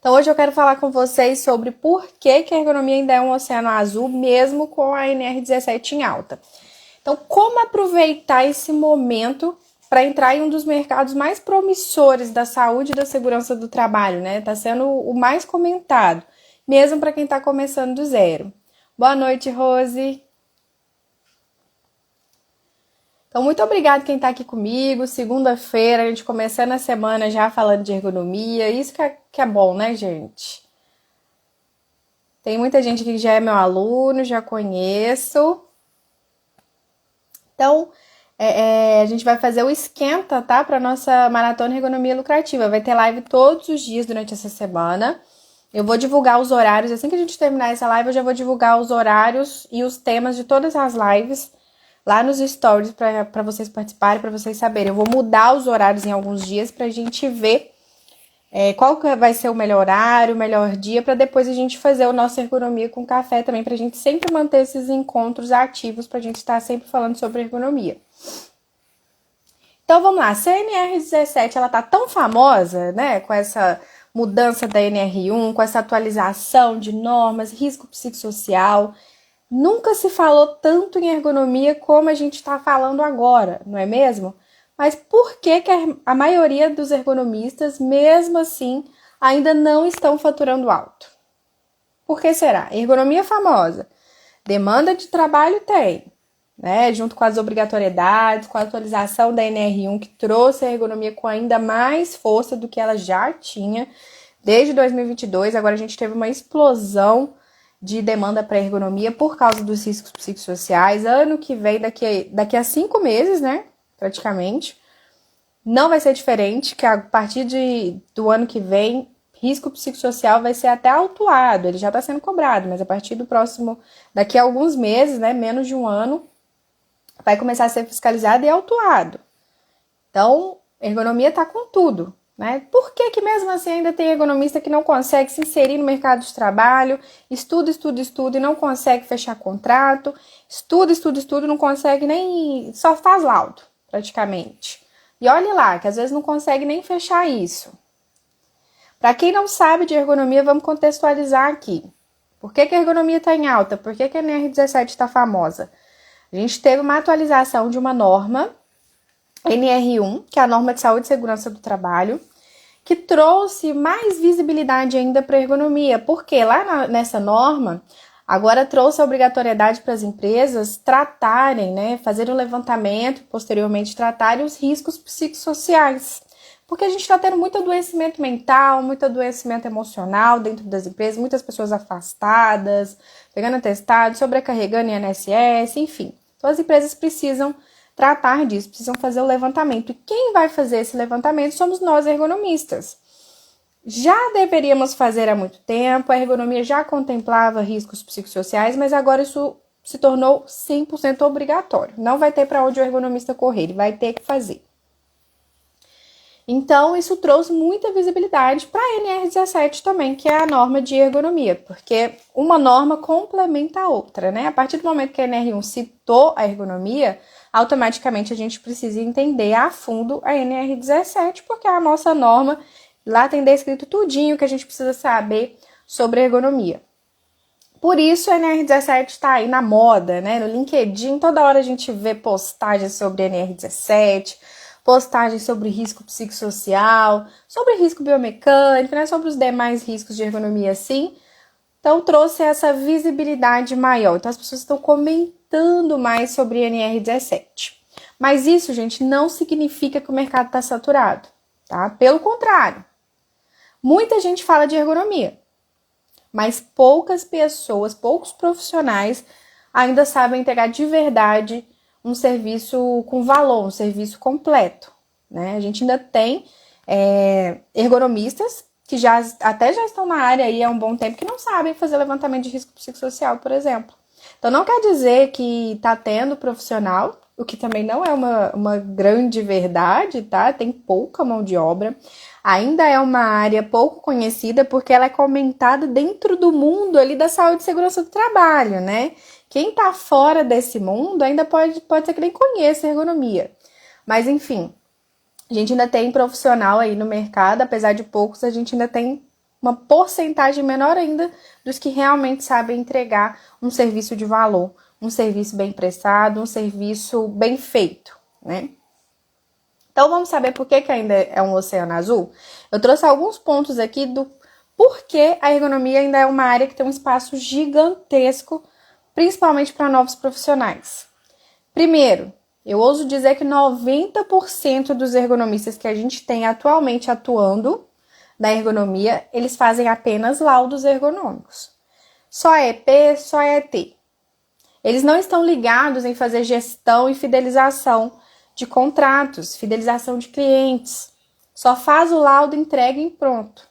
Então hoje eu quero falar com vocês sobre por que a ergonomia ainda é um oceano azul, mesmo com a NR17 em alta. Então, como aproveitar esse momento para entrar em um dos mercados mais promissores da saúde e da segurança do trabalho, né? Está sendo o mais comentado, mesmo para quem está começando do zero. Boa noite, Rose. Então, muito obrigada quem está aqui comigo. Segunda-feira, a gente começando a semana já falando de ergonomia. Isso que é bom, né, gente? Tem muita gente aqui que já é meu aluno, já conheço. Então, a gente vai fazer o esquenta, tá? Para nossa Maratona Ergonomia Lucrativa. Vai ter live todos os dias durante essa semana. Eu vou divulgar os horários. Assim que a gente terminar essa live, eu já vou divulgar os horários e os temas de todas as lives lá nos stories para vocês participarem, para vocês saberem. Eu vou mudar os horários em alguns dias pra gente ver qual que vai ser o melhor horário, o melhor dia, para depois a gente fazer o nosso Ergonomia com Café também, pra gente sempre manter esses encontros ativos, pra gente estar sempre falando sobre ergonomia. Então vamos lá, se a NR17 ela tá tão famosa, né, com essa mudança da NR1, com essa atualização de normas, risco psicossocial, nunca se falou tanto em ergonomia como a gente está falando agora, não é mesmo? Mas por que a maioria dos ergonomistas, mesmo assim, ainda não estão faturando alto? Por que será? Ergonomia famosa. Demanda de trabalho tem, né? Junto com as obrigatoriedades, com a atualização da NR1, que trouxe a ergonomia com ainda mais força do que ela já tinha. Desde 2022, agora a gente teve uma explosão de demanda para ergonomia por causa dos riscos psicossociais. Ano que vem, daqui a 5 meses, né? Praticamente. Não vai ser diferente, que a partir do ano que vem, risco psicossocial vai ser até autuado. Ele já está sendo cobrado, mas a partir do próximo, daqui a alguns meses, né? Menos de um ano, vai começar a ser fiscalizado e autuado. Então, ergonomia está com tudo. Né? Por que mesmo assim ainda tem ergonomista que não consegue se inserir no mercado de trabalho, estuda e não consegue fechar contrato, estuda, não consegue nem, só faz laudo, praticamente. E olhe lá, que às vezes não consegue nem fechar isso. Para quem não sabe de ergonomia, vamos contextualizar aqui. Por que a ergonomia está em alta? Por que a NR17 está famosa? A gente teve uma atualização de uma norma NR1, que é a norma de saúde e segurança do trabalho, que trouxe mais visibilidade ainda para a ergonomia, porque lá nessa norma, agora trouxe a obrigatoriedade para as empresas tratarem, né, fazer um levantamento, posteriormente tratarem os riscos psicossociais, porque a gente está tendo muito adoecimento mental, muito adoecimento emocional dentro das empresas, muitas pessoas afastadas, pegando atestado, sobrecarregando INSS, enfim. Então as empresas precisam tratar disso, precisam fazer o levantamento. E quem vai fazer esse levantamento somos nós, ergonomistas. Já deveríamos fazer há muito tempo, a ergonomia já contemplava riscos psicossociais, mas agora isso se tornou 100% obrigatório. Não vai ter para onde o ergonomista correr, ele vai ter que fazer. Então, isso trouxe muita visibilidade para a NR17 também, que é a norma de ergonomia, porque uma norma complementa a outra, né? A partir do momento que a NR1 citou a ergonomia, automaticamente a gente precisa entender a fundo a NR17, porque a nossa norma, lá tem descrito tudinho que a gente precisa saber sobre ergonomia. Por isso a NR17 está aí na moda, né? No LinkedIn, toda hora a gente vê postagens sobre a NR17, postagens sobre risco psicossocial, sobre risco biomecânico, né? Sobre os demais riscos de ergonomia, assim. Então, trouxe essa visibilidade maior. Então, as pessoas estão comentando mais sobre NR17. Mas isso, gente, não significa que o mercado está saturado, tá? Pelo contrário. Muita gente fala de ergonomia, mas poucas pessoas, poucos profissionais ainda sabem entregar de verdade um serviço com valor, um serviço completo, né? A gente ainda tem ergonomistas que até já estão na área aí há um bom tempo, que não sabem fazer levantamento de risco psicossocial, por exemplo. Então, não quer dizer que está tendo profissional, o que também não é uma grande verdade, tá? Tem pouca mão de obra. Ainda é uma área pouco conhecida, porque ela é comentada dentro do mundo ali da saúde e segurança do trabalho, né? Quem tá fora desse mundo ainda pode ser que nem conheça a ergonomia. Mas, enfim, a gente ainda tem profissional aí no mercado, apesar de poucos, a gente ainda tem uma porcentagem menor ainda dos que realmente sabem entregar um serviço de valor, um serviço bem prestado, um serviço bem feito, né? Então vamos saber por que ainda é um oceano azul? Eu trouxe alguns pontos aqui do porquê a ergonomia ainda é uma área que tem um espaço gigantesco, principalmente para novos profissionais. Primeiro, eu ouso dizer que 90% dos ergonomistas que a gente tem atualmente atuando na ergonomia, eles fazem apenas laudos ergonômicos. Só é EP, só é ET. Eles não estão ligados em fazer gestão e fidelização de contratos, fidelização de clientes. Só faz o laudo, entrega e pronto.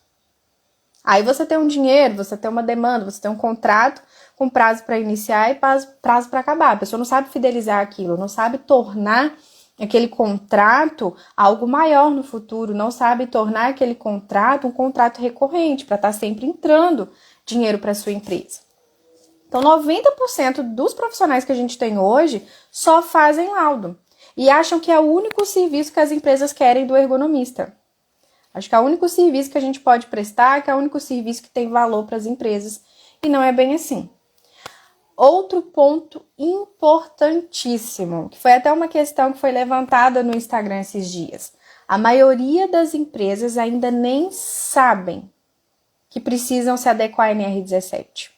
Aí você tem um dinheiro, você tem uma demanda, você tem um contrato com prazo para iniciar e prazo para acabar. A pessoa não sabe fidelizar aquilo, não sabe tornar aquele contrato algo maior no futuro, não sabe tornar aquele contrato um contrato recorrente para estar sempre entrando dinheiro para sua empresa. Então, 90% dos profissionais que a gente tem hoje só fazem laudo e acham que é o único serviço que as empresas querem do ergonomista. Acho que é o único serviço que a gente pode prestar, que é o único serviço que tem valor para as empresas, e não é bem assim. Outro ponto importantíssimo, que foi até uma questão que foi levantada no Instagram esses dias. A maioria das empresas ainda nem sabem que precisam se adequar à NR17.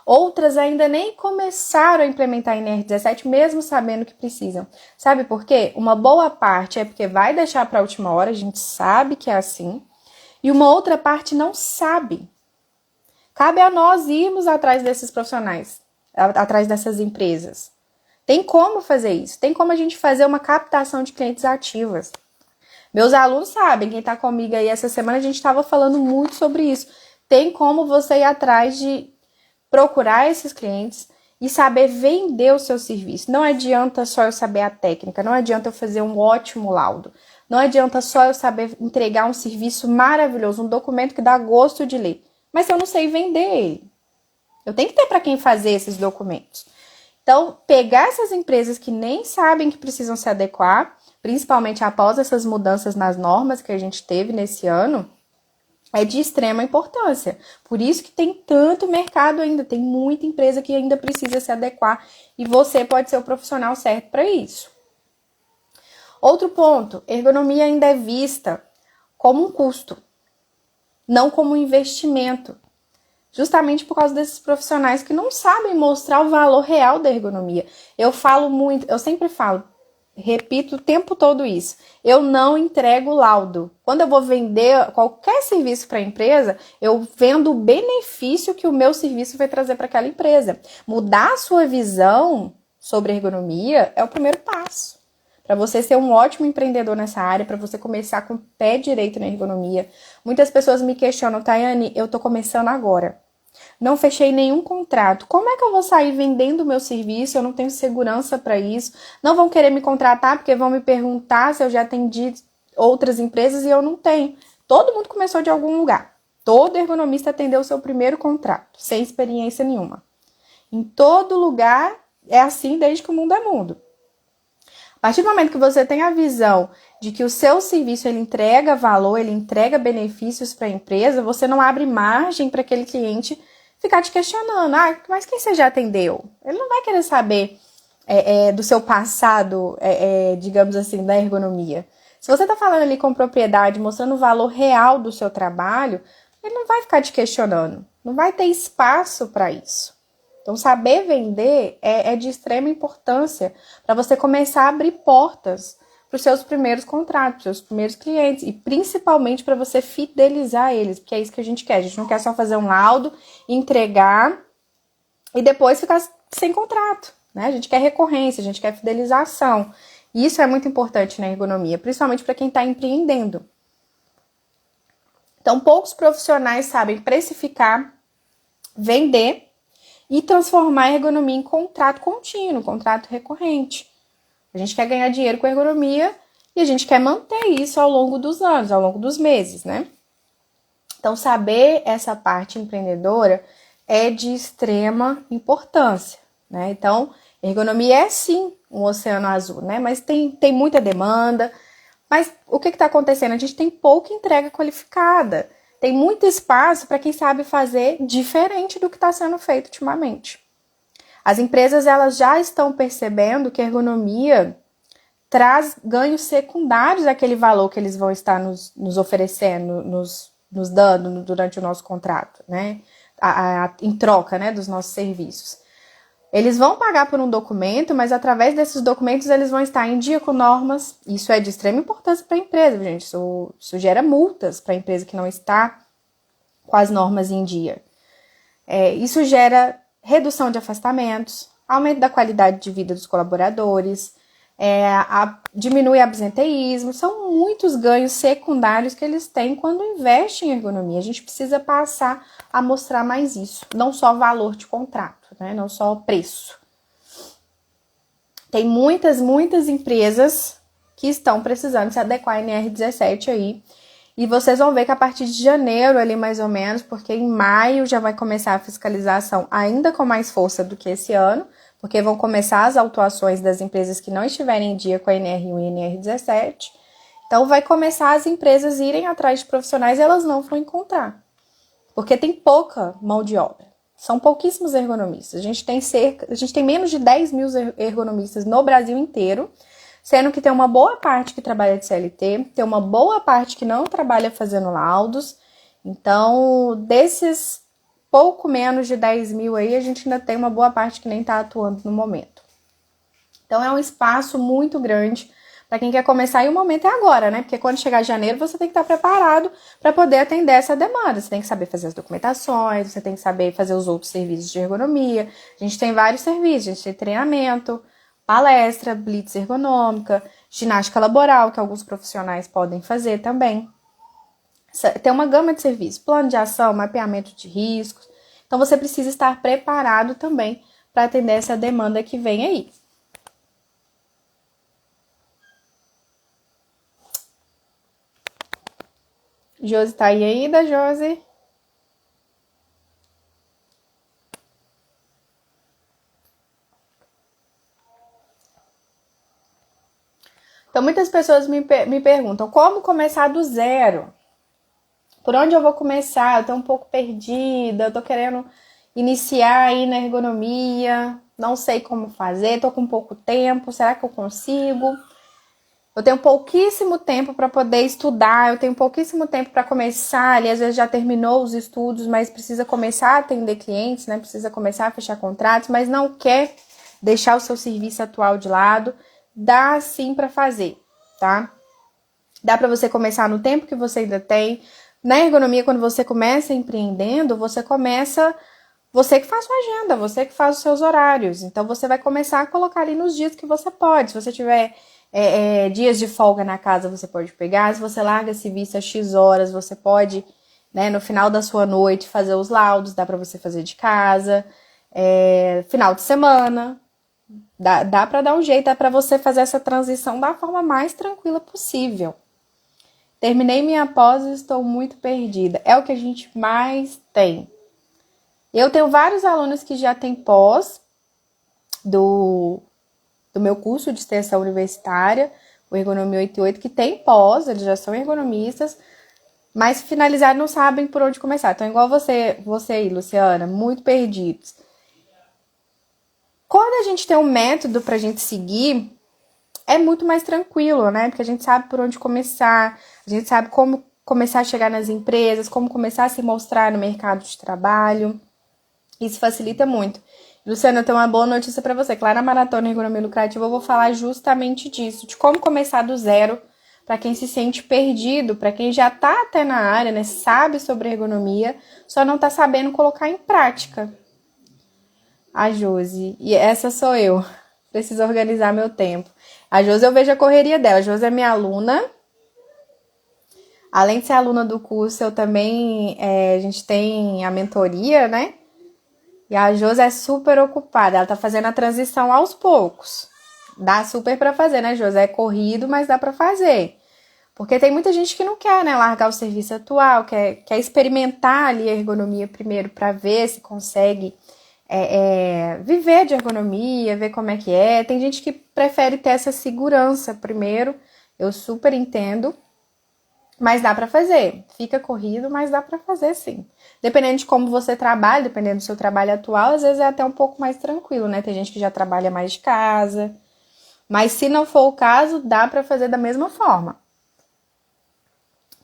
Outras ainda nem começaram a implementar a NR17, mesmo sabendo que precisam. Sabe por quê? Uma boa parte é porque vai deixar para a última hora, a gente sabe que é assim, e uma outra parte não sabe. Cabe a nós irmos atrás desses profissionais, atrás dessas empresas. Tem como fazer isso, tem como a gente fazer uma captação de clientes ativas. Meus alunos sabem, quem está comigo aí essa semana, a gente estava falando muito sobre isso. Tem como você ir atrás de procurar esses clientes e saber vender o seu serviço. Não adianta só eu saber a técnica, não adianta eu fazer um ótimo laudo, não adianta só eu saber entregar um serviço maravilhoso, um documento que dá gosto de ler, mas eu não sei vender ele. Eu tenho que ter para quem fazer esses documentos. Então, pegar essas empresas que nem sabem que precisam se adequar, principalmente após essas mudanças nas normas que a gente teve nesse ano, é de extrema importância. Por isso que tem tanto mercado ainda, tem muita empresa que ainda precisa se adequar e você pode ser o profissional certo para isso. Outro ponto, ergonomia ainda é vista como um custo, não como um investimento. Justamente por causa desses profissionais que não sabem mostrar o valor real da ergonomia. Eu falo muito, eu sempre falo, repito o tempo todo isso. Eu não entrego laudo. Quando eu vou vender qualquer serviço para a empresa, eu vendo o benefício que o meu serviço vai trazer para aquela empresa. Mudar a sua visão sobre ergonomia é o primeiro passo. Para você ser um ótimo empreendedor nessa área, para você começar com o pé direito na ergonomia. Muitas pessoas me questionam, Tayane, eu tô começando agora. Não fechei nenhum contrato. Como é que eu vou sair vendendo o meu serviço? Eu não tenho segurança para isso. Não vão querer me contratar porque vão me perguntar se eu já atendi outras empresas e eu não tenho. Todo mundo começou de algum lugar. Todo ergonomista atendeu o seu primeiro contrato, sem experiência nenhuma. Em todo lugar é assim desde que o mundo é mundo. A partir do momento que você tem a visão de que o seu serviço ele entrega valor, ele entrega benefícios para a empresa, você não abre margem para aquele cliente ficar te questionando. Ah, mas quem você já atendeu? Ele não vai querer saber do seu passado, digamos assim, da ergonomia. Se você está falando ali com propriedade, mostrando o valor real do seu trabalho, ele não vai ficar te questionando. Não vai ter espaço para isso. Então, saber vender é de extrema importância para você começar a abrir portas para os seus primeiros contratos, seus primeiros clientes, e principalmente para você fidelizar eles, porque é isso que a gente quer. A gente não quer só fazer um laudo, entregar e depois ficar sem contrato, né? A gente quer recorrência, a gente quer fidelização. E isso é muito importante na ergonomia, principalmente para quem está empreendendo. Então, poucos profissionais sabem precificar, vender e transformar a ergonomia em contrato contínuo, contrato recorrente. A gente quer ganhar dinheiro com a ergonomia e a gente quer manter isso ao longo dos anos, ao longo dos meses, né? Então, saber essa parte empreendedora é de extrema importância, né? Então, ergonomia é sim um oceano azul, né? Mas tem muita demanda. Mas o que está acontecendo? A gente tem pouca entrega qualificada. tem muito espaço para quem sabe fazer diferente do que está sendo feito ultimamente. As empresas elas já estão percebendo que a ergonomia traz ganhos secundários àquele valor que eles vão estar nos oferecendo, nos dando durante o nosso contrato, né? Em troca, né, dos nossos serviços. Eles vão pagar por um documento, mas através desses documentos eles vão estar em dia com normas. Isso é de extrema importância para a empresa, gente. Isso gera multas para a empresa que não está com as normas em dia. Isso gera redução de afastamentos, aumento da qualidade de vida dos colaboradores, diminui o absenteísmo. São muitos ganhos secundários que eles têm quando investem em ergonomia. A gente precisa passar a mostrar mais isso, não só valor de contrato. Não só o preço. Tem muitas empresas que estão precisando se adequar à NR17 aí. E vocês vão ver que a partir de janeiro ali mais ou menos, porque em maio já vai começar a fiscalização ainda com mais força do que esse ano, porque vão começar as autuações das empresas que não estiverem em dia com a NR1 e NR17. Então vai começar as empresas irem atrás de profissionais e elas não vão encontrar. Porque tem pouca mão de obra. São pouquíssimos ergonomistas. A gente tem menos de 10 mil ergonomistas no Brasil inteiro, sendo que tem uma boa parte que trabalha de CLT, tem uma boa parte que não trabalha fazendo laudos. Então, desses pouco menos de 10 mil aí, a gente ainda tem uma boa parte que nem está atuando no momento. Então, é um espaço muito grande para quem quer começar, e o momento é agora, né? Porque quando chegar janeiro, você tem que estar preparado para poder atender essa demanda. Você tem que saber fazer as documentações, você tem que saber fazer os outros serviços de ergonomia. A gente tem vários serviços, a gente tem treinamento, palestra, blitz ergonômica, ginástica laboral, que alguns profissionais podem fazer também. Tem uma gama de serviços, plano de ação, mapeamento de riscos. Então, você precisa estar preparado também para atender essa demanda que vem aí. Josi tá aí ainda, Josi? Então, muitas pessoas me perguntam, como começar do zero? Por onde eu vou começar? Eu tô um pouco perdida, eu tô querendo iniciar aí na ergonomia, não sei como fazer, tô com pouco tempo, será que eu consigo? Eu tenho pouquíssimo tempo para poder estudar, eu tenho pouquíssimo tempo para começar, ali às vezes já terminou os estudos, mas precisa começar a atender clientes, né? Precisa começar a fechar contratos, mas não quer deixar o seu serviço atual de lado. Dá sim para fazer, tá? Dá para você começar no tempo que você ainda tem. Na ergonomia, quando você começa empreendendo, você que faz sua agenda, você que faz os seus horários. Então, você vai começar a colocar ali nos dias que você pode. Se você tiver dias de folga na casa, você pode pegar. Se você larga serviço a X horas, você pode, né, no final da sua noite, fazer os laudos. Dá para você fazer de casa. Final de semana. Dá para dar um jeito, dá para você fazer essa transição da forma mais tranquila possível. Terminei minha pós e estou muito perdida. É o que a gente mais tem. Eu tenho vários alunos que já têm pós do meu curso de extensão universitária, o Ergonomia 88, que tem pós, eles já são ergonomistas, mas finalizaram não sabem por onde começar. Então, igual você aí, Luciana, muito perdidos. Quando a gente tem um método pra gente seguir, é muito mais tranquilo, né? Porque a gente sabe por onde começar, a gente sabe como começar a chegar nas empresas, como começar a se mostrar no mercado de trabalho. Isso facilita muito. Luciana, eu tenho uma boa notícia para você. Que lá na Maratona Ergonomia Lucrativa eu vou falar justamente disso, de como começar do zero para quem se sente perdido, para quem já tá até na área, né? Sabe sobre ergonomia, só não tá sabendo colocar em prática. A Josi, e essa sou eu. Preciso organizar meu tempo. A Josi, eu vejo a correria dela. A Josi é minha aluna. Além de ser aluna do curso, eu também, a gente tem a mentoria, né? E a Josi é super ocupada. Ela tá fazendo a transição aos poucos. Dá super pra fazer, né, Josi? É corrido, mas dá pra fazer. Porque tem muita gente que não quer, né, largar o serviço atual, quer experimentar ali a ergonomia primeiro pra ver se consegue viver de ergonomia, ver como é que é. Tem gente que prefere ter essa segurança primeiro, eu super entendo. Mas dá pra fazer. Fica corrido, mas dá pra fazer sim. Dependendo de como você trabalha, dependendo do seu trabalho atual, às vezes é até um pouco mais tranquilo, né? Tem gente que já trabalha mais de casa. Mas se não for o caso, dá pra fazer da mesma forma.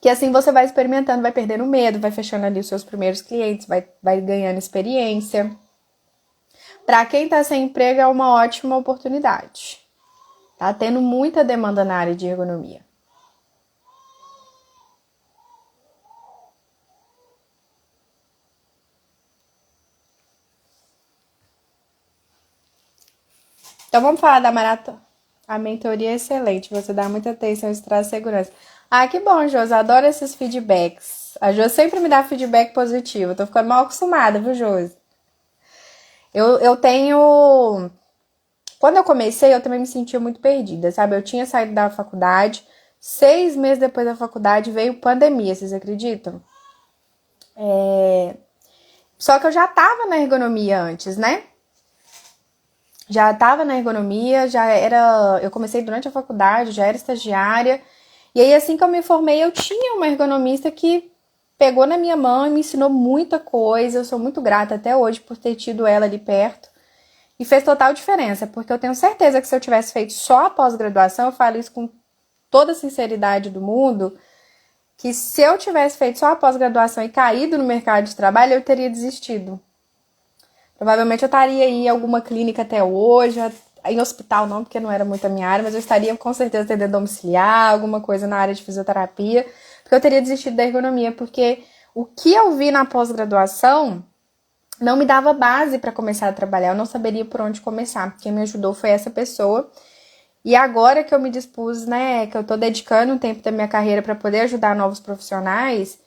Que assim você vai experimentando, vai perdendo medo, vai fechando ali os seus primeiros clientes, vai ganhando experiência. Pra quem tá sem emprego, é uma ótima oportunidade. Tá tendo muita demanda na área de ergonomia. Então vamos falar da maratona. A mentoria é excelente, você dá muita atenção e traz segurança. Ah, que bom, Josi, adoro esses feedbacks. A Josi sempre me dá feedback positivo, eu tô ficando mal acostumada, viu, Josi? Eu tenho... Quando eu comecei, eu também me sentia muito perdida, sabe? Eu tinha saído da faculdade, 6 meses depois da faculdade veio pandemia, vocês acreditam? Só que eu já tava na ergonomia antes, né? Já estava na ergonomia, já era. Eu comecei durante a faculdade, já era estagiária. E aí, assim que eu me formei, eu tinha uma ergonomista que pegou na minha mão e me ensinou muita coisa. Eu sou muito grata até hoje por ter tido ela ali perto. E fez total diferença, porque eu tenho certeza que se eu tivesse feito só a pós-graduação, eu falo isso com toda a sinceridade do mundo, que se eu tivesse feito só a pós-graduação e caído no mercado de trabalho, eu teria desistido. Provavelmente eu estaria em alguma clínica até hoje, em hospital não, porque não era muito a minha área, mas eu estaria com certeza atendendo domiciliar, alguma coisa na área de fisioterapia, porque eu teria desistido da ergonomia, porque o que eu vi na pós-graduação não me dava base para começar a trabalhar, eu não saberia por onde começar. Quem me ajudou foi essa pessoa. E agora que eu me dispus, né, que eu tô dedicando um tempo da minha carreira para poder ajudar novos profissionais,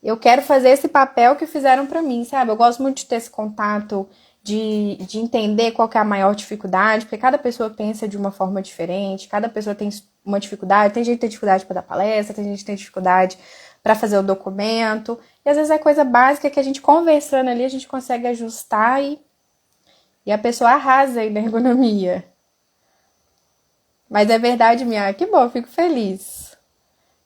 eu quero fazer esse papel que fizeram para mim, sabe? Eu gosto muito de ter esse contato, de entender qual que é a maior dificuldade, porque cada pessoa pensa de uma forma diferente, cada pessoa tem uma dificuldade, tem gente que tem dificuldade para dar palestra, tem gente que tem dificuldade para fazer o documento, e às vezes é coisa básica que a gente conversando ali, a gente consegue ajustar e a pessoa arrasa aí na ergonomia. Mas é verdade, minha, que bom, fico feliz.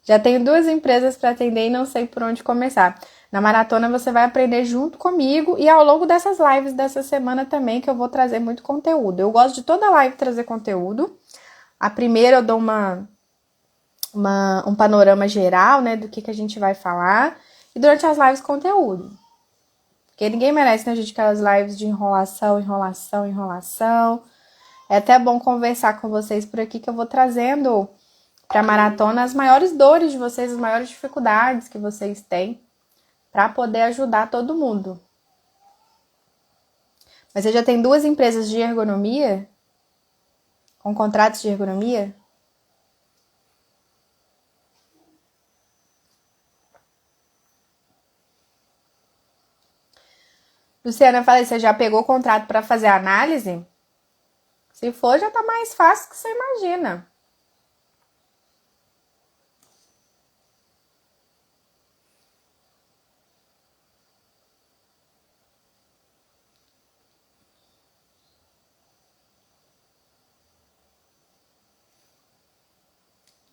Já tenho 2 empresas para atender e não sei por onde começar. Na maratona você vai aprender junto comigo e ao longo dessas lives dessa semana também, que eu vou trazer muito conteúdo. Eu gosto de toda live trazer conteúdo. A primeira eu dou um panorama geral, né, do que a gente vai falar. E durante as lives, conteúdo. Porque ninguém merece, né, gente, aquelas lives de enrolação, enrolação, enrolação. É até bom conversar com vocês por aqui, que eu vou trazendo para a maratona as maiores dores de vocês, as maiores dificuldades que vocês têm, para poder ajudar todo mundo. Mas você já tem 2 empresas de ergonomia? Com contratos de ergonomia? Luciana, eu falei, você já pegou o contrato para fazer a análise? Se for, já tá mais fácil que você imagina.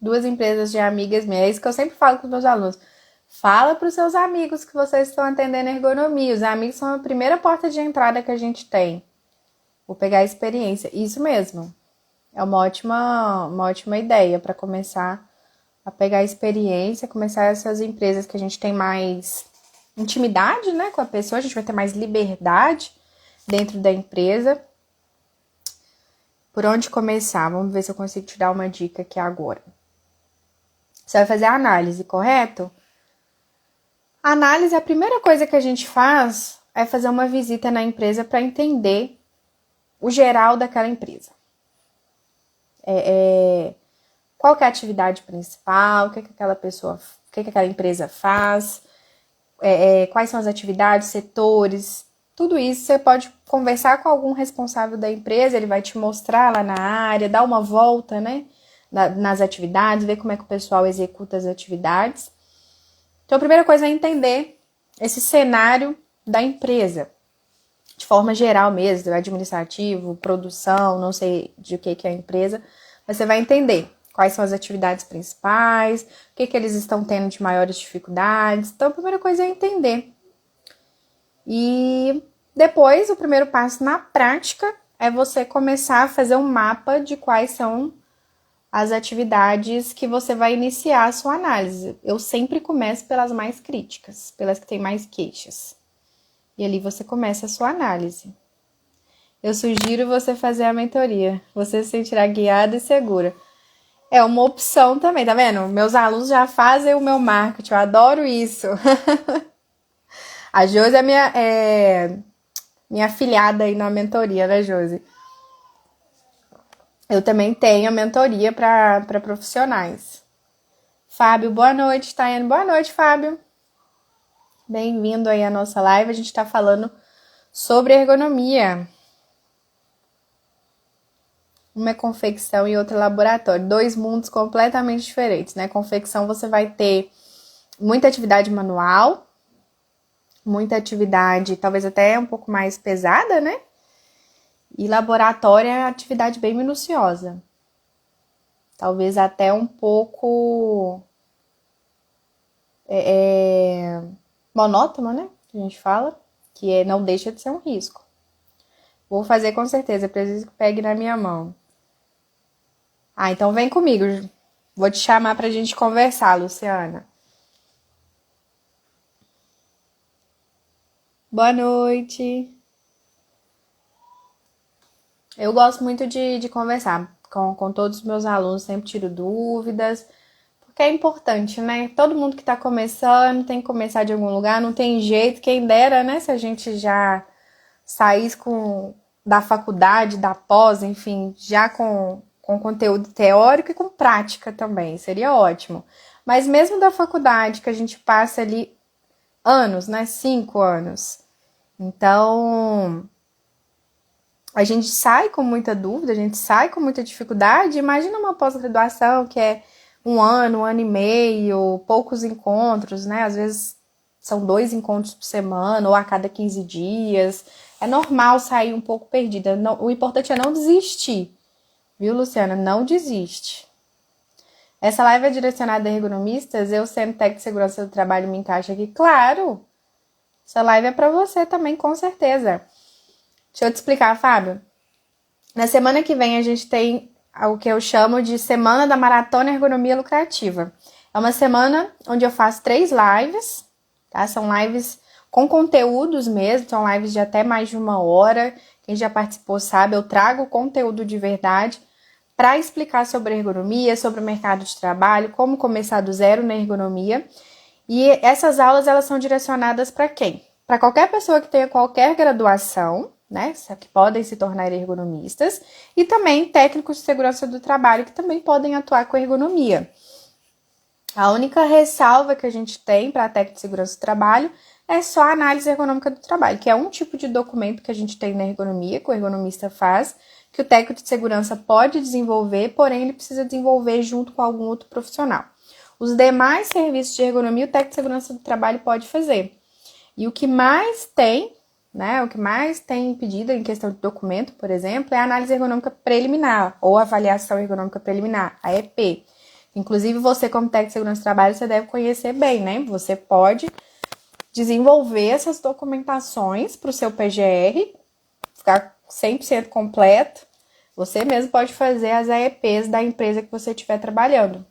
Duas empresas de amigas minhas. É isso que eu sempre falo com os meus alunos. Fala para os seus amigos que vocês estão atendendo ergonomia. Os amigos são a primeira porta de entrada que a gente tem. Vou pegar a experiência. Isso mesmo. É uma ótima ideia para começar a pegar a experiência, começar essas empresas que a gente tem mais intimidade, né, com a pessoa, a gente vai ter mais liberdade dentro da empresa. Por onde começar? Vamos ver se eu consigo te dar uma dica aqui agora. Você vai fazer a análise, correto? A análise, a primeira coisa que a gente faz é fazer uma visita na empresa para entender o geral daquela empresa. Qual que é a atividade principal, o que aquela pessoa, o que aquela empresa faz, quais são as atividades, setores, tudo isso você pode conversar com algum responsável da empresa, ele vai te mostrar lá na área, dar uma volta, né, nas atividades, ver como é que o pessoal executa as atividades. Então, a primeira coisa é entender esse cenário da empresa, de forma geral mesmo, administrativo, produção, não sei de que é a empresa, mas você vai entender quais são as atividades principais, o que eles estão tendo de maiores dificuldades. Então, a primeira coisa é entender. E depois, o primeiro passo na prática é você começar a fazer um mapa de quais são as atividades que você vai iniciar a sua análise. Eu sempre começo pelas mais críticas, pelas que têm mais queixas. E ali você começa a sua análise. Eu sugiro você fazer a mentoria. Você se sentirá guiada e segura. É uma opção também, tá vendo? Meus alunos já fazem o meu marketing, eu adoro isso. A Josi é minha afiliada aí na mentoria, né, Josi? Eu também tenho a mentoria para profissionais. Fábio, boa noite, Tayane. Boa noite, Fábio. Bem-vindo aí à nossa live. A gente está falando sobre ergonomia. Uma é confecção e outra é laboratório. 2 mundos completamente diferentes, né? Confecção você vai ter muita atividade manual, muita atividade talvez até um pouco mais pesada, né? E laboratório é atividade bem minuciosa. Talvez até um pouco monótono, né? Que a gente fala, que não deixa de ser um risco. Vou fazer com certeza, preciso que pegue na minha mão. Ah, então vem comigo. Vou te chamar pra gente conversar, Luciana. Boa noite. Eu gosto muito de conversar com todos os meus alunos, sempre tiro dúvidas, porque é importante, né? Todo mundo que tá começando tem que começar de algum lugar, não tem jeito, quem dera, né? Se a gente já saísse da faculdade, da pós, enfim, já com conteúdo teórico e com prática também, seria ótimo. Mas mesmo da faculdade, que a gente passa ali anos, né? 5 anos. Então, a gente sai com muita dúvida, a gente sai com muita dificuldade. Imagina uma pós-graduação que é 1 ano, 1 ano e meio, poucos encontros, né? Às vezes são 2 encontros por semana ou a cada 15 dias. É normal sair um pouco perdida. O importante é não desistir. Viu, Luciana? Não desiste. Essa live é direcionada a ergonomistas. Eu, sendo técnico de segurança do trabalho, me encaixo aqui. Claro! Essa live é para você também, com certeza. Deixa eu te explicar, Fábio. Na semana que vem a gente tem o que eu chamo de Semana da Maratona Ergonomia Lucrativa. É uma semana onde eu faço 3 lives, tá? São lives com conteúdos mesmo, são lives de até mais de 1 hora. Quem já participou sabe, eu trago conteúdo de verdade para explicar sobre ergonomia, sobre o mercado de trabalho, como começar do zero na ergonomia. E essas aulas, elas são direcionadas para quem? Para qualquer pessoa que tenha qualquer graduação, né, que podem se tornar ergonomistas, e também técnicos de segurança do trabalho, que também podem atuar com ergonomia. A única ressalva que a gente tem para técnico de segurança do trabalho é só a análise ergonômica do trabalho, que é um tipo de documento que a gente tem na ergonomia, que o ergonomista faz, que o técnico de segurança pode desenvolver, porém ele precisa desenvolver junto com algum outro profissional. Os demais serviços de ergonomia, o técnico de segurança do trabalho pode fazer. E o que mais tem, né, o que mais tem pedido em questão de documento, por exemplo, é a análise ergonômica preliminar, ou avaliação ergonômica preliminar, a EP. Inclusive, você, como técnico de segurança do trabalho, você deve conhecer bem, né? Você pode desenvolver essas documentações para o seu PGR, ficar 100% completo. Você mesmo pode fazer as AEPs da empresa que você estiver trabalhando.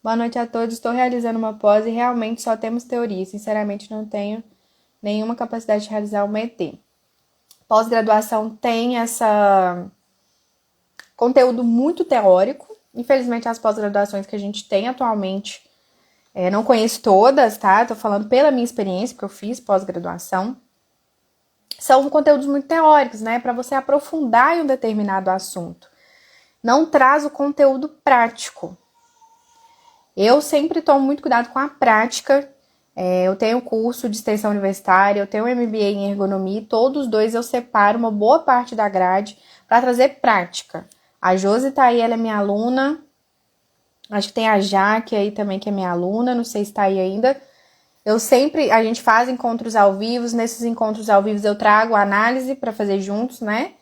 Boa noite a todos. Estou realizando uma pós e realmente só temos teoria. Sinceramente, não tenho nenhuma capacidade de realizar uma ET. Pós-graduação tem essa conteúdo muito teórico. Infelizmente, as pós-graduações que a gente tem atualmente, não conheço todas, tá? Tô falando pela minha experiência, porque eu fiz pós-graduação. São conteúdos muito teóricos, né? Para você aprofundar em um determinado assunto. Não traz o conteúdo prático. Eu sempre tomo muito cuidado com a prática. Eu tenho curso de extensão universitária, eu tenho MBA em ergonomia, todos os 2 eu separo uma boa parte da grade para trazer prática. A Josi tá aí, ela é minha aluna. Acho que tem a Jaque aí também, que é minha aluna, não sei se tá aí ainda. A gente faz encontros ao vivo, nesses encontros ao vivo eu trago a análise para fazer juntos, né?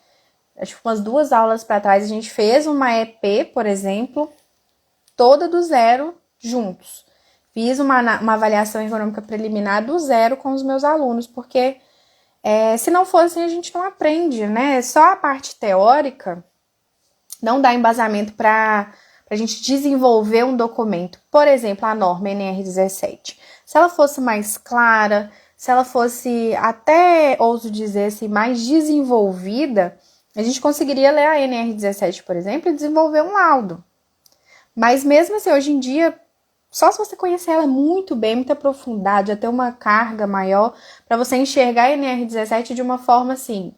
acho que umas 2 aulas para trás, a gente fez uma EP, por exemplo, toda do zero juntos. Fiz uma avaliação econômica preliminar do zero com os meus alunos, porque se não for assim, a gente não aprende, né? Só a parte teórica não dá embasamento para a gente desenvolver um documento. Por exemplo, a norma NR17. Se ela fosse mais clara, se ela fosse até, ouso dizer assim, mais desenvolvida, a gente conseguiria ler a NR17, por exemplo, e desenvolver um laudo. Mas mesmo assim, hoje em dia, só se você conhecer ela muito bem, muito aprofundada, já ter uma carga maior, para você enxergar a NR17 de uma forma assim,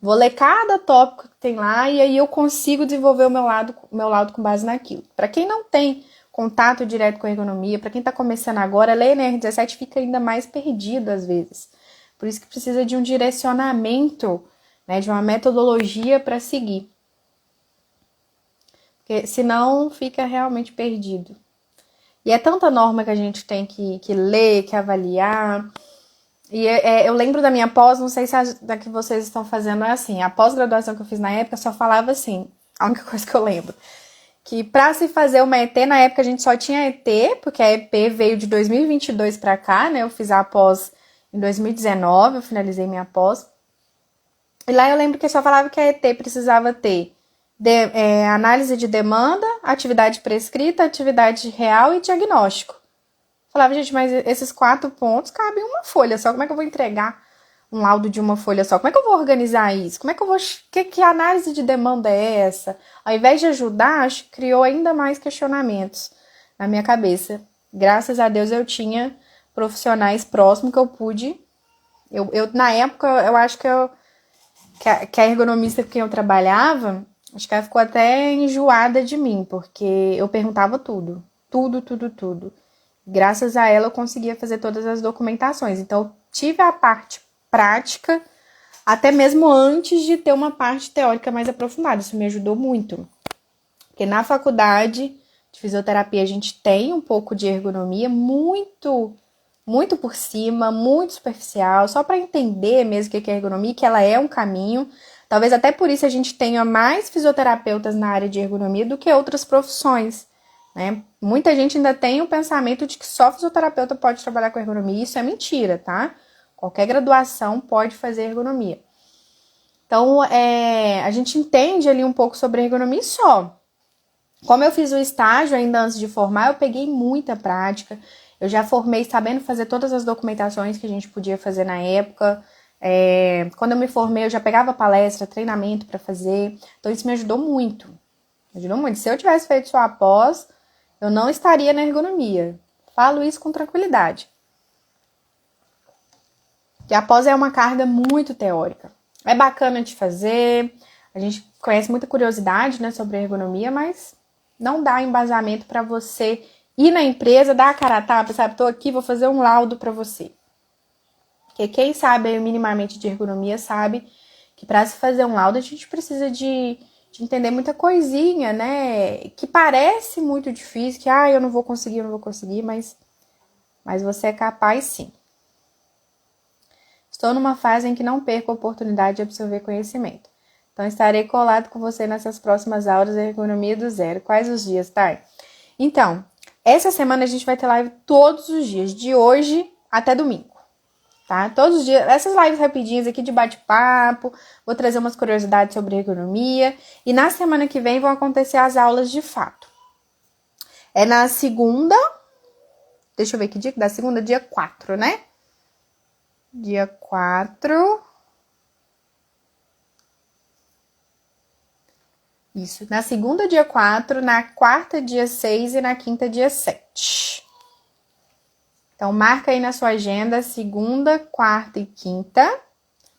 vou ler cada tópico que tem lá e aí eu consigo desenvolver o meu laudo com base naquilo. Para quem não tem contato direto com a economia, para quem está começando agora, ler NR17 fica ainda mais perdido às vezes. Por isso que precisa de um direcionamento, né, de uma metodologia para seguir. Porque senão fica realmente perdido. E é tanta norma que a gente tem que ler, que avaliar. E eu lembro da minha pós, não sei se da que vocês estão fazendo é assim. A pós-graduação que eu fiz na época só falava assim, a única coisa que eu lembro. Que para se fazer uma ET, na época a gente só tinha ET, porque a EP veio de 2022 para cá, né? Eu fiz a pós em 2019, eu finalizei minha pós. E lá eu lembro que só falava que a ET precisava ter análise de demanda, atividade prescrita, atividade real e diagnóstico. Falava, gente, mas esses 4 pontos cabem em uma folha só. Como é que eu vou entregar um laudo de uma folha só? Como é que eu vou organizar isso? Como é que eu vou... Que análise de demanda é essa? Ao invés de ajudar, acho que criou ainda mais questionamentos na minha cabeça. Graças a Deus eu tinha profissionais próximos que eu pude... na época, eu acho que a ergonomista com quem eu trabalhava, acho que ela ficou até enjoada de mim, porque eu perguntava tudo. Tudo. Graças a ela eu conseguia fazer todas as documentações. Então, eu tive a parte prática, até mesmo antes de ter uma parte teórica mais aprofundada. Isso me ajudou muito. Porque na faculdade de fisioterapia a gente tem um pouco de ergonomia, muito por cima, muito superficial, só para entender mesmo o que é ergonomia, que ela é um caminho. Talvez até por isso a gente tenha mais fisioterapeutas na área de ergonomia do que outras profissões. Né? Muita gente ainda tem o pensamento de que só fisioterapeuta pode trabalhar com ergonomia. Isso é mentira, tá? Qualquer graduação pode fazer ergonomia. Então, a gente entende ali um pouco sobre ergonomia só. Como eu fiz o estágio ainda antes de formar, eu peguei muita prática. Eu já formei sabendo fazer todas as documentações que a gente podia fazer na época. Quando eu me formei, eu já pegava palestra, treinamento para fazer. Então, isso me ajudou muito. Se eu tivesse feito só a pós, eu não estaria na ergonomia. Falo isso com tranquilidade. E a pós é uma carga muito teórica. É bacana de fazer, a gente conhece muita curiosidade, né, sobre ergonomia, mas não dá embasamento para você ir na empresa, dar a cara a tapa, sabe? Tô aqui, vou fazer um laudo para você. Porque quem sabe minimamente de ergonomia sabe que para se fazer um laudo a gente precisa de entender muita coisinha, né? Que parece muito difícil, que eu não vou conseguir, mas você é capaz sim. Estou numa fase em que não perco a oportunidade de absorver conhecimento. Então, estarei colado com você nessas próximas aulas de ergonomia do zero. Quais os dias, Thay? Então, essa semana a gente vai ter live todos os dias, de hoje até domingo. Tá? Todos os dias, essas lives rapidinhas aqui de bate-papo, vou trazer umas curiosidades sobre ergonomia, e na semana que vem vão acontecer as aulas de fato. É na segunda, deixa eu ver que dia, da segunda, dia 4, né? Dia 4. Isso, na segunda, dia 4, na quarta, dia 6 e na quinta, dia 7. Então, marca aí na sua agenda, segunda, quarta e quinta.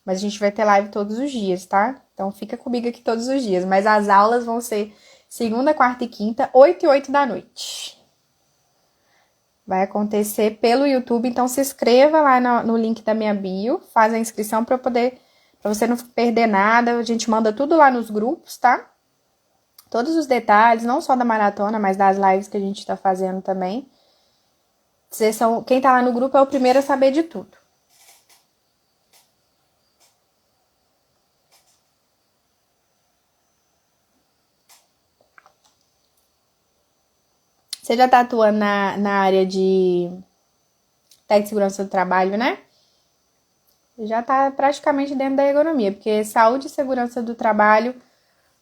Mas a gente vai ter live todos os dias, tá? Então, fica comigo aqui todos os dias. Mas as aulas vão ser segunda, quarta e quinta, 8 e 8 da noite. Vai acontecer pelo YouTube, então se inscreva lá no link da minha bio, faz a inscrição para você não perder nada. A gente manda tudo lá nos grupos, tá? Todos os detalhes, não só da maratona, mas das lives que a gente tá fazendo também. Quem tá lá no grupo é o primeiro a saber de tudo. Você já tá atuando na área de técnica de segurança do trabalho, né? Já tá praticamente dentro da ergonomia, porque saúde e segurança do trabalho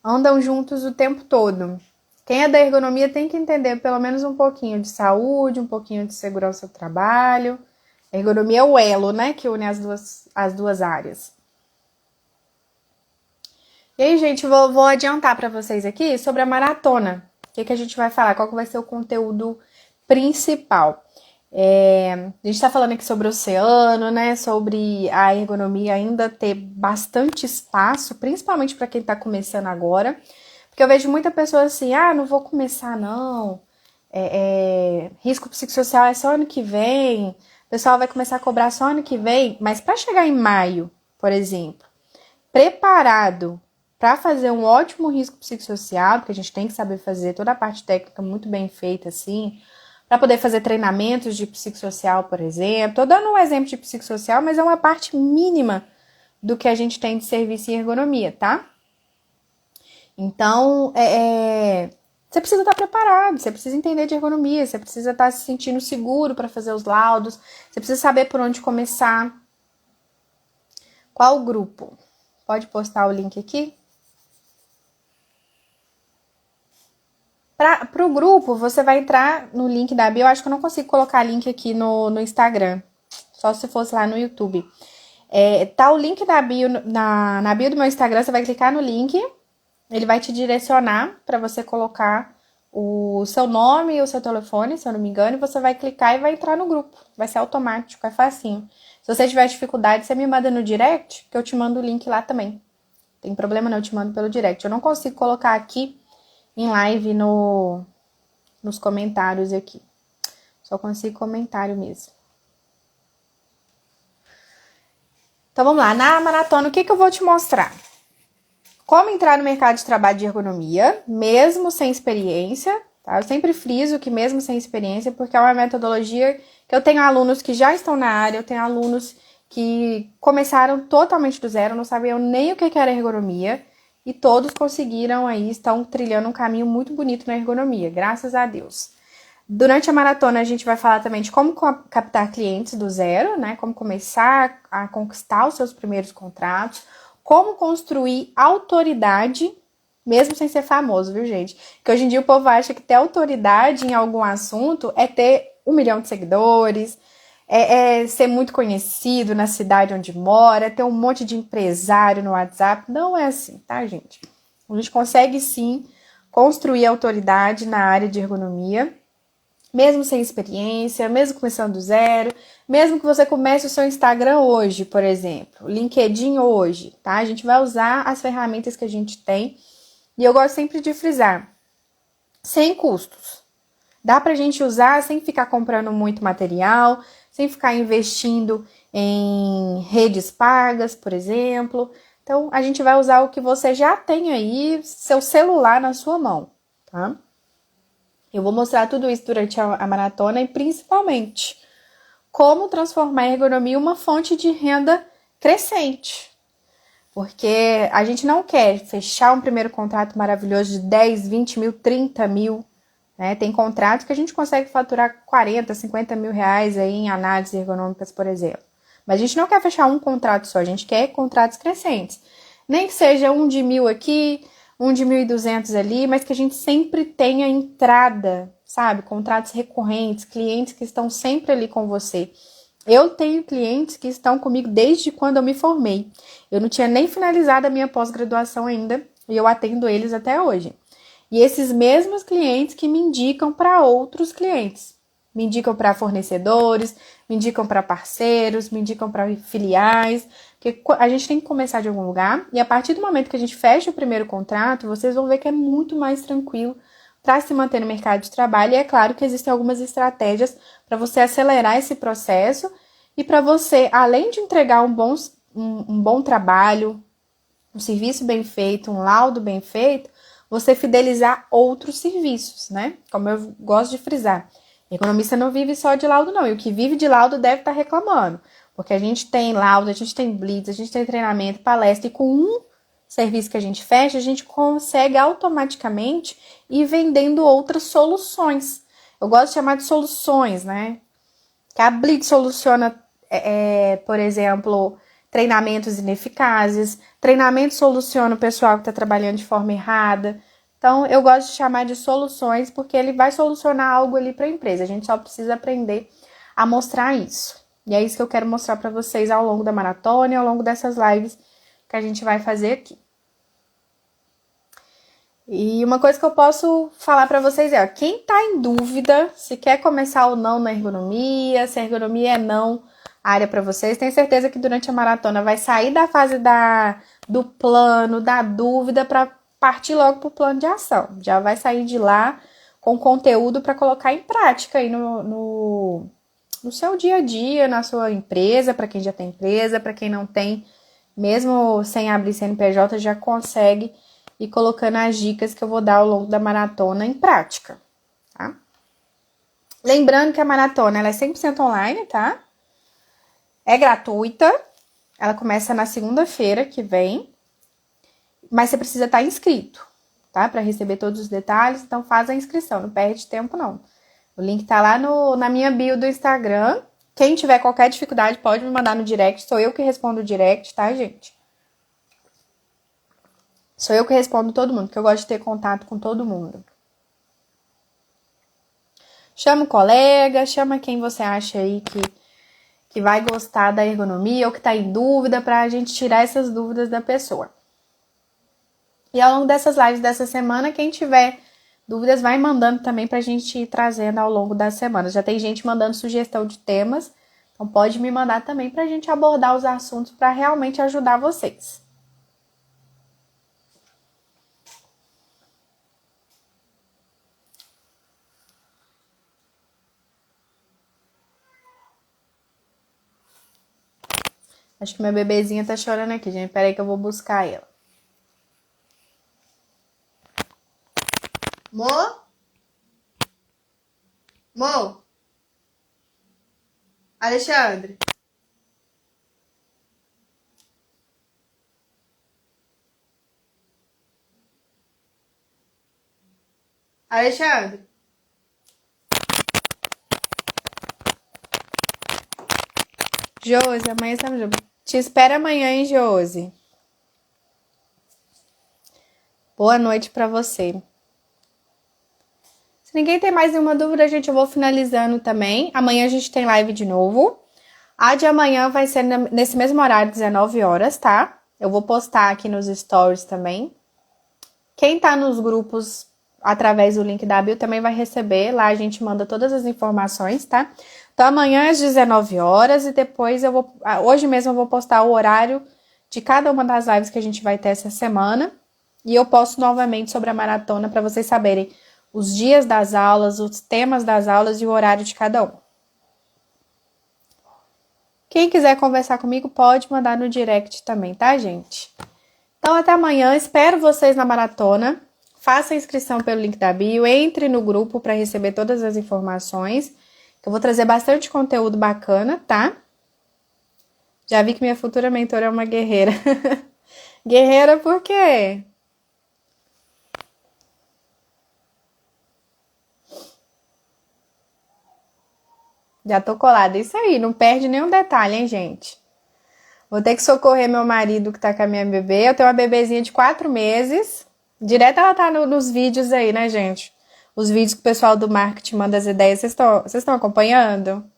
andam juntos o tempo todo. Quem é da ergonomia tem que entender pelo menos um pouquinho de saúde, um pouquinho de segurança do trabalho. A ergonomia é o elo, né, que une as duas áreas. E aí, gente, vou adiantar para vocês aqui sobre a maratona. O que a gente vai falar? Qual que vai ser o conteúdo principal? A gente está falando aqui sobre o oceano, né? Sobre a ergonomia ainda ter bastante espaço, principalmente para quem está começando agora. Porque eu vejo muita pessoa assim, não vou começar não. Risco psicossocial é só ano que vem. O pessoal vai começar a cobrar só ano que vem. Mas para chegar em maio, por exemplo, preparado para fazer um ótimo risco psicossocial, porque a gente tem que saber fazer toda a parte técnica muito bem feita, assim, para poder fazer treinamentos de psicossocial, por exemplo. Tô dando um exemplo de psicossocial, mas é uma parte mínima do que a gente tem de serviço em ergonomia, tá? Então, você precisa estar preparado, você precisa entender de ergonomia, você precisa estar se sentindo seguro para fazer os laudos, você precisa saber por onde começar. Qual grupo? Pode postar o link aqui? Para o grupo, você vai entrar no link da bio. Eu acho que eu não consigo colocar link aqui no Instagram. Só se fosse lá no YouTube. Tá o link da bio, na bio do meu Instagram. Você vai clicar no link. Ele vai te direcionar para você colocar o seu nome e o seu telefone, se eu não me engano. E você vai clicar e vai entrar no grupo. Vai ser automático, é facinho. Se você tiver dificuldade, você me manda no direct, que eu te mando o link lá também. Tem problema não, eu te mando pelo direct. Eu não consigo colocar aqui em live nos comentários aqui. Só consigo comentário mesmo. Então vamos lá, na maratona o que eu vou te mostrar? Como entrar no mercado de trabalho de ergonomia, mesmo sem experiência, tá? Eu sempre friso que mesmo sem experiência, porque é uma metodologia que eu tenho alunos que já estão na área, eu tenho alunos que começaram totalmente do zero, não sabiam nem o que era ergonomia, e todos conseguiram aí, estão trilhando um caminho muito bonito na ergonomia, graças a Deus. Durante a maratona a gente vai falar também de como captar clientes do zero, né? Como começar a conquistar os seus primeiros contratos, como construir autoridade, mesmo sem ser famoso, viu, gente? Porque hoje em dia o povo acha que ter autoridade em algum assunto é ter 1 milhão de seguidores, ser muito conhecido na cidade onde mora, ter um monte de empresário no WhatsApp. Não é assim, tá, gente? A gente consegue sim construir autoridade na área de ergonomia, mesmo sem experiência, mesmo começando do zero, mesmo que você comece o seu Instagram hoje, por exemplo, LinkedIn hoje, tá? A gente vai usar as ferramentas que a gente tem e eu gosto sempre de frisar, sem custos. Dá pra gente usar sem ficar comprando muito material, sem ficar investindo em redes pagas, por exemplo. Então, a gente vai usar o que você já tem aí, seu celular na sua mão, tá? Eu vou mostrar tudo isso durante a maratona e principalmente como transformar a ergonomia em uma fonte de renda crescente. Porque a gente não quer fechar um primeiro contrato maravilhoso de 10, 20 mil, 30 mil. Né? Tem contratos que a gente consegue faturar 40, 50 mil reais aí em análises ergonômicas, por exemplo. Mas a gente não quer fechar um contrato só, a gente quer contratos crescentes. Nem que seja um de 1.000 aqui, um de 1.200 ali, mas que a gente sempre tenha entrada, sabe? Contratos recorrentes, clientes que estão sempre ali com você. Eu tenho clientes que estão comigo desde quando eu me formei. Eu não tinha nem finalizado a minha pós-graduação ainda e eu atendo eles até hoje. E esses mesmos clientes que me indicam para outros clientes. Me indicam para fornecedores, me indicam para parceiros, me indicam para filiais. Porque a gente tem que começar de algum lugar. E a partir do momento que a gente fecha o primeiro contrato, vocês vão ver que é muito mais tranquilo para se manter no mercado de trabalho. E é claro que existem algumas estratégias para você acelerar esse processo e para você, além de entregar um bom trabalho, um serviço bem feito, um laudo bem feito, você fidelizar outros serviços, né? Como eu gosto de frisar. Economista não vive só de laudo, não. E o que vive de laudo deve estar reclamando. Porque a gente tem laudo, a gente tem blitz, a gente tem treinamento, palestra. E com um serviço que a gente fecha, a gente consegue automaticamente ir vendendo outras soluções. Eu gosto de chamar de soluções, né? Que a Blitz soluciona, por exemplo, treinamentos ineficazes, treinamento soluciona o pessoal que está trabalhando de forma errada. Então, eu gosto de chamar de soluções porque ele vai solucionar algo ali para a empresa. A gente só precisa aprender a mostrar isso. E é isso que eu quero mostrar para vocês ao longo da maratona e ao longo dessas lives que a gente vai fazer aqui. E uma coisa que eu posso falar para vocês é, ó, quem tá em dúvida se quer começar ou não na ergonomia, se a ergonomia é não a área para vocês, tenho certeza que durante a maratona vai sair da fase do plano, da dúvida, para partir logo pro plano de ação. Já vai sair de lá com conteúdo para colocar em prática aí no seu dia a dia, na sua empresa, para quem já tem empresa, para quem não tem, mesmo sem abrir CNPJ, já consegue ir colocando as dicas que eu vou dar ao longo da maratona em prática, tá? Lembrando que a maratona ela é 100% online, tá? É gratuita, ela começa na segunda-feira que vem, mas você precisa estar inscrito, tá? Para receber todos os detalhes, então faz a inscrição, não perde tempo não. O link tá lá na minha bio do Instagram. Quem tiver qualquer dificuldade pode me mandar no direct, sou eu que respondo o direct, tá, gente? Sou eu que respondo todo mundo, porque eu gosto de ter contato com todo mundo. Chama o colega, chama quem você acha aí que vai gostar da ergonomia ou que tá em dúvida, pra gente tirar essas dúvidas da pessoa. E ao longo dessas lives dessa semana, quem tiver dúvidas vai mandando também pra gente ir trazendo ao longo das semanas. Já tem gente mandando sugestão de temas, então pode me mandar também pra gente abordar os assuntos para realmente ajudar vocês. Acho que minha bebezinha tá chorando aqui, gente. Pera aí que eu vou buscar ela. Mo? Mo? Alexandre? Alexandre? Josi, amanhã estamos juntos. Te espero amanhã, hein, Josi? Boa noite pra você. Se ninguém tem mais nenhuma dúvida, gente, eu vou finalizando também. Amanhã a gente tem live de novo. A de amanhã vai ser nesse mesmo horário, 19 horas, tá? Eu vou postar aqui nos stories também. Quem tá nos grupos através do link da bio também vai receber. Lá a gente manda todas as informações, tá? Então amanhã às 19 horas e depois hoje mesmo eu vou postar o horário de cada uma das lives que a gente vai ter essa semana. E eu posto novamente sobre a maratona para vocês saberem os dias das aulas, os temas das aulas e o horário de cada um. Quem quiser conversar comigo pode mandar no direct também, tá, gente? Então até amanhã, espero vocês na maratona. Faça a inscrição pelo link da bio, entre no grupo para receber todas as informações. Eu vou trazer bastante conteúdo bacana, tá? Já vi que minha futura mentora é uma guerreira. Guerreira por quê? Já tô colada. Isso aí, não perde nenhum detalhe, hein, gente? Vou ter que socorrer meu marido que tá com a minha bebê. Eu tenho uma bebezinha de 4 meses. Direto ela tá nos vídeos aí, né, gente? Os vídeos que o pessoal do marketing manda as ideias. Vocês estão acompanhando?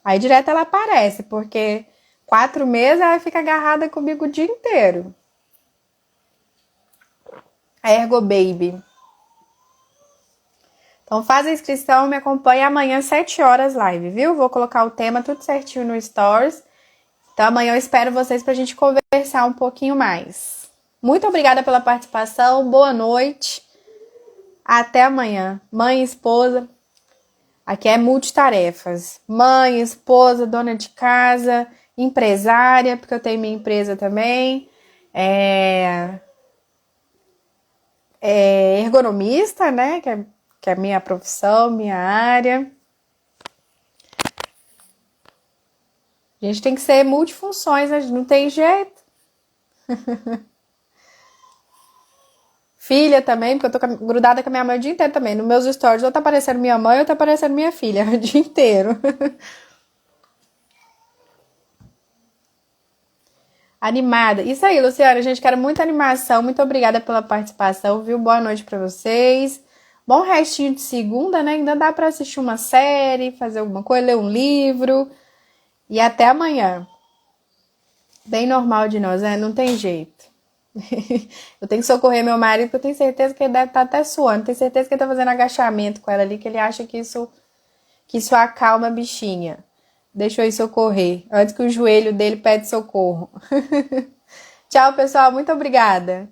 Aí direto ela aparece, porque 4 meses ela fica agarrada comigo o dia inteiro. A Ergo Baby. Então faz a inscrição, me acompanha amanhã 7 horas live, viu? Vou colocar o tema tudo certinho no Stories. Então amanhã eu espero vocês pra gente conversar um pouquinho mais. Muito obrigada pela participação, boa noite. Até amanhã. Mãe e esposa. Aqui é multitarefas. Mãe, esposa, dona de casa, empresária, porque eu tenho minha empresa também. Ergonomista, né? Que é a minha profissão, minha área. A gente tem que ser multifunções, né? Não tem jeito. Filha também, porque eu tô grudada com a minha mãe o dia inteiro também. Nos meus stories, ou tá aparecendo minha mãe ou tá aparecendo minha filha o dia inteiro. Animada. Isso aí, Luciana. Gente, quero muita animação. Muito obrigada pela participação, viu? Boa noite pra vocês. Bom restinho de segunda, né? Ainda dá pra assistir uma série, fazer alguma coisa, ler um livro. E até amanhã. Bem normal de nós, né? Não tem jeito. Eu tenho que socorrer meu marido, porque eu tenho certeza que ele deve estar até suando. Tenho certeza que ele tá fazendo agachamento com ela ali, que ele acha que isso acalma a bichinha. Deixa eu ir socorrer, antes que o joelho dele pede socorro. Tchau, pessoal. Muito obrigada.